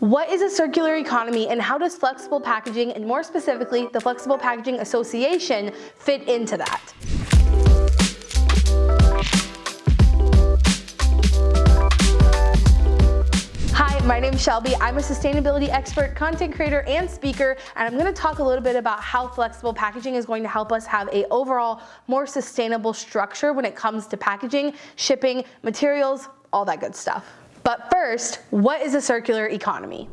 What is a circular economy and how does flexible packaging, and more specifically the Flexible Packaging Association, fit into that? Hi, my name is Shelby. I'm a sustainability expert, content creator, and speaker, and I'm going to talk a little bit about how flexible packaging is going to help us have a overall more sustainable structure when it comes to packaging, shipping, materials, all that good stuff. But first, what is a circular economy?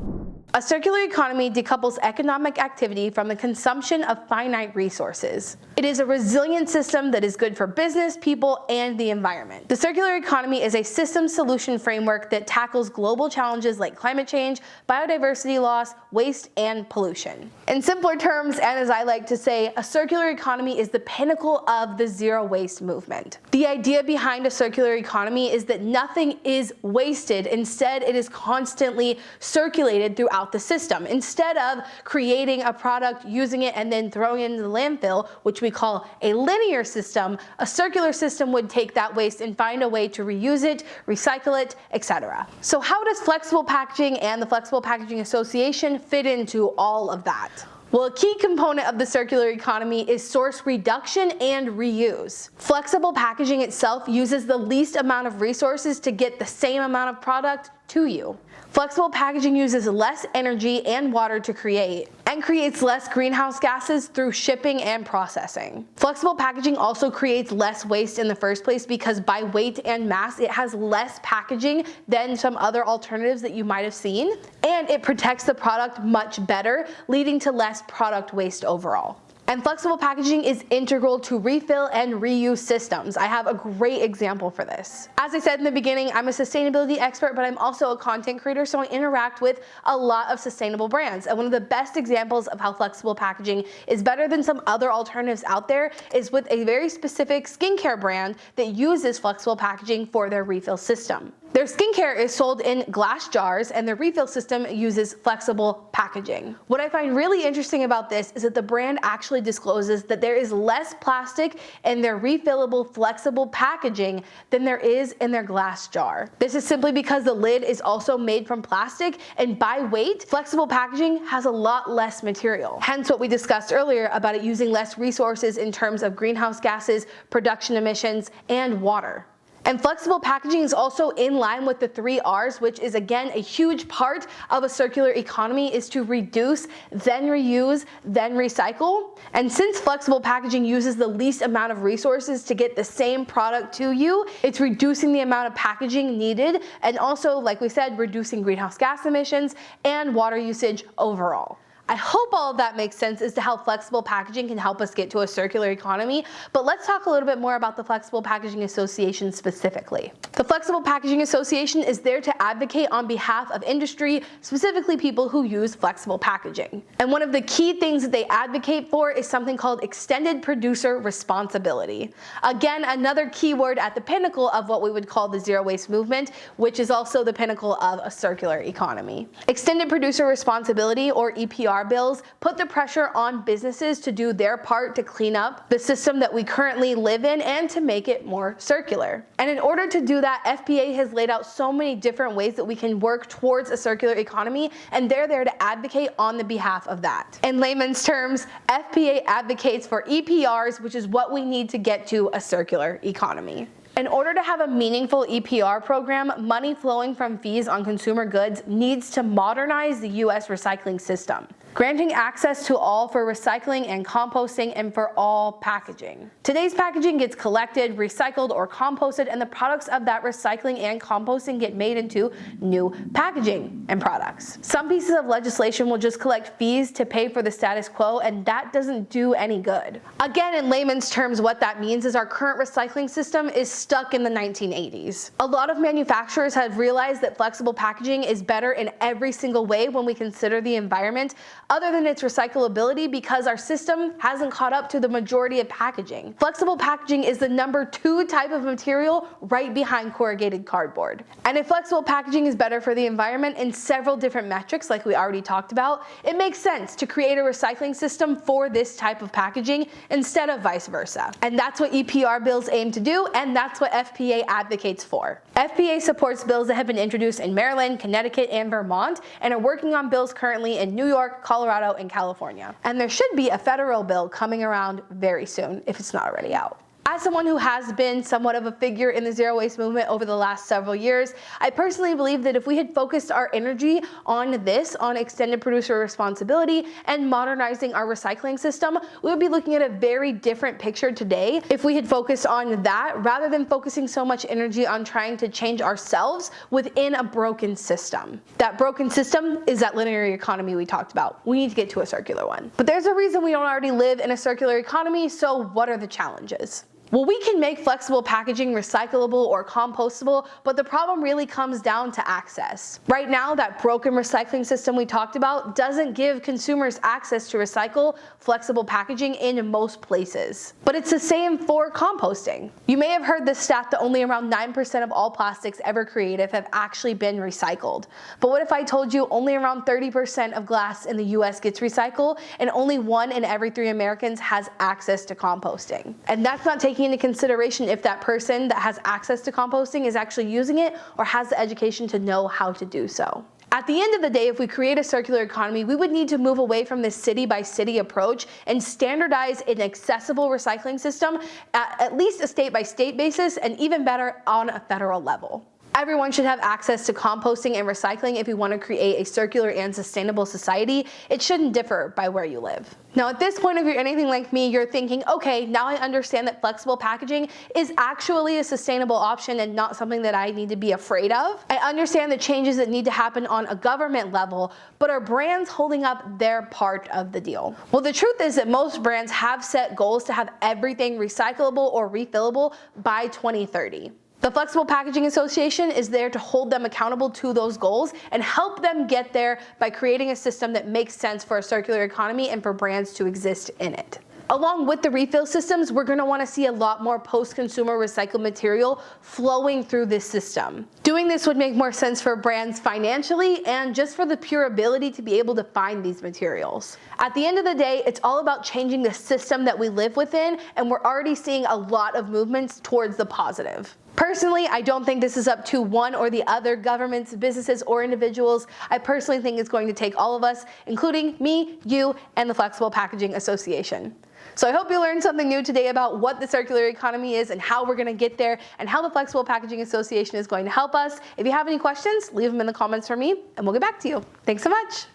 A circular economy decouples economic activity from the consumption of finite resources. It is a resilient system that is good for business, people, and the environment. The circular economy is a system solution framework that tackles global challenges like climate change, biodiversity loss, waste, and pollution. In simpler terms, and as I like to say, a circular economy is the pinnacle of the zero waste movement. The idea behind a circular economy is that nothing is wasted. Instead, it is constantly circulated throughout the system. Instead of creating a product, using it, and then throwing it into the landfill, which we call a linear system, a circular system would take that waste and find a way to reuse it, recycle it, etc. So how does flexible packaging and the Flexible Packaging Association fit into all of that? Well, a key component of the circular economy is source reduction and reuse. Flexible packaging itself uses the least amount of resources to get the same amount of product to you. Flexible packaging uses less energy and water to create and creates less greenhouse gases through shipping and processing. Flexible packaging also creates less waste in the first place because by weight and mass it has less packaging than some other alternatives that you might have seen, and it protects the product much better, leading to less product waste overall. And flexible packaging is integral to refill and reuse systems. I have a great example for this. As I said in the beginning, I'm a sustainability expert, but I'm also a content creator, so I interact with a lot of sustainable brands. And one of the best examples of how flexible packaging is better than some other alternatives out there is with a very specific skincare brand that uses flexible packaging for their refill system. Their skincare is sold in glass jars and their refill system uses flexible packaging. What I find really interesting about this is that the brand actually discloses that there is less plastic in their refillable flexible packaging than there is in their glass jar. This is simply because the lid is also made from plastic, and by weight, flexible packaging has a lot less material. Hence what we discussed earlier about it using less resources in terms of greenhouse gases, production emissions, and water. And flexible packaging is also in line with the 3 R's, which is again a huge part of a circular economy, is to reduce, then reuse, then recycle. And since flexible packaging uses the least amount of resources to get the same product to you, it's reducing the amount of packaging needed, and also, like we said, reducing greenhouse gas emissions and water usage overall. I hope all of that makes sense as to how flexible packaging can help us get to a circular economy, but let's talk a little bit more about the Flexible Packaging Association specifically. The Flexible Packaging Association is there to advocate on behalf of industry, specifically people who use flexible packaging. And one of the key things that they advocate for is something called extended producer responsibility. Again, another key word at the pinnacle of what we would call the zero waste movement, which is also the pinnacle of a circular economy. Extended producer responsibility, or EPR, bills put the pressure on businesses to do their part to clean up the system that we currently live in and to make it more circular. And in order to do that, FPA has laid out so many different ways that we can work towards a circular economy, and they're there to advocate on the behalf of that. In layman's terms, FPA advocates for EPRs, which is what we need to get to a circular economy. In order to have a meaningful EPR program, money flowing from fees on consumer goods needs to modernize the US recycling system, granting access to all for recycling and composting and for all packaging. Today's packaging gets collected, recycled, or composted, and the products of that recycling and composting get made into new packaging and products. Some pieces of legislation will just collect fees to pay for the status quo, and that doesn't do any good. Again, in layman's terms, what that means is our current recycling system is stuck in the 1980s. A lot of manufacturers have realized that flexible packaging is better in every single way when we consider the environment. other than its recyclability, because our system hasn't caught up to the majority of packaging. Flexible packaging is the number 2 type of material right behind corrugated cardboard. And if flexible packaging is better for the environment in several different metrics like we already talked about, it makes sense to create a recycling system for this type of packaging instead of vice versa. And that's what EPR bills aim to do, and that's what FPA advocates for. FPA supports bills that have been introduced in Maryland, Connecticut, and Vermont, and are working on bills currently in New York, Colorado, and California. And there should be a federal bill coming around very soon, if it's not already out. As someone who has been somewhat of a figure in the zero waste movement over the last several years, I personally believe that if we had focused our energy on extended producer responsibility and modernizing our recycling system, we would be looking at a very different picture today if we had focused on that rather than focusing so much energy on trying to change ourselves within a broken system. That broken system is that linear economy we talked about. We need to get to a circular one. But there's a reason we don't already live in a circular economy, so what are the challenges? Well, we can make flexible packaging recyclable or compostable, but the problem really comes down to access. Right now, that broken recycling system we talked about doesn't give consumers access to recycle flexible packaging in most places. But it's the same for composting. You may have heard the stat that only around 9% of all plastics ever created have actually been recycled. But what if I told you only around 30% of glass in the US gets recycled and only 1 in every 3 Americans has access to composting? And that's not taking into consideration if that person that has access to composting is actually using it or has the education to know how to do so. At the end of the day, if we create a circular economy, we would need to move away from this city-by-city approach and standardize an accessible recycling system at least a state-by-state basis, and even better on a federal level. Everyone should have access to composting and recycling if we want to create a circular and sustainable society. It shouldn't differ by where you live. Now at this point, if you're anything like me, you're thinking, okay, now I understand that flexible packaging is actually a sustainable option and not something that I need to be afraid of. I understand the changes that need to happen on a government level, but are brands holding up their part of the deal? Well, the truth is that most brands have set goals to have everything recyclable or refillable by 2030. The Flexible Packaging Association is there to hold them accountable to those goals and help them get there by creating a system that makes sense for a circular economy and for brands to exist in it. Along with the refill systems, we're going to want to see a lot more post-consumer recycled material flowing through this system. Doing this would make more sense for brands financially and just for the pure ability to be able to find these materials. At the end of the day, it's all about changing the system that we live within, and we're already seeing a lot of movements towards the positive. Personally, I don't think this is up to one or the other governments, businesses, or individuals. I personally think it's going to take all of us, including me, you, and the Flexible Packaging Association. So I hope you learned something new today about what the circular economy is and how we're going to get there and how the Flexible Packaging Association is going to help us. If you have any questions, leave them in the comments for me and we'll get back to you. Thanks so much.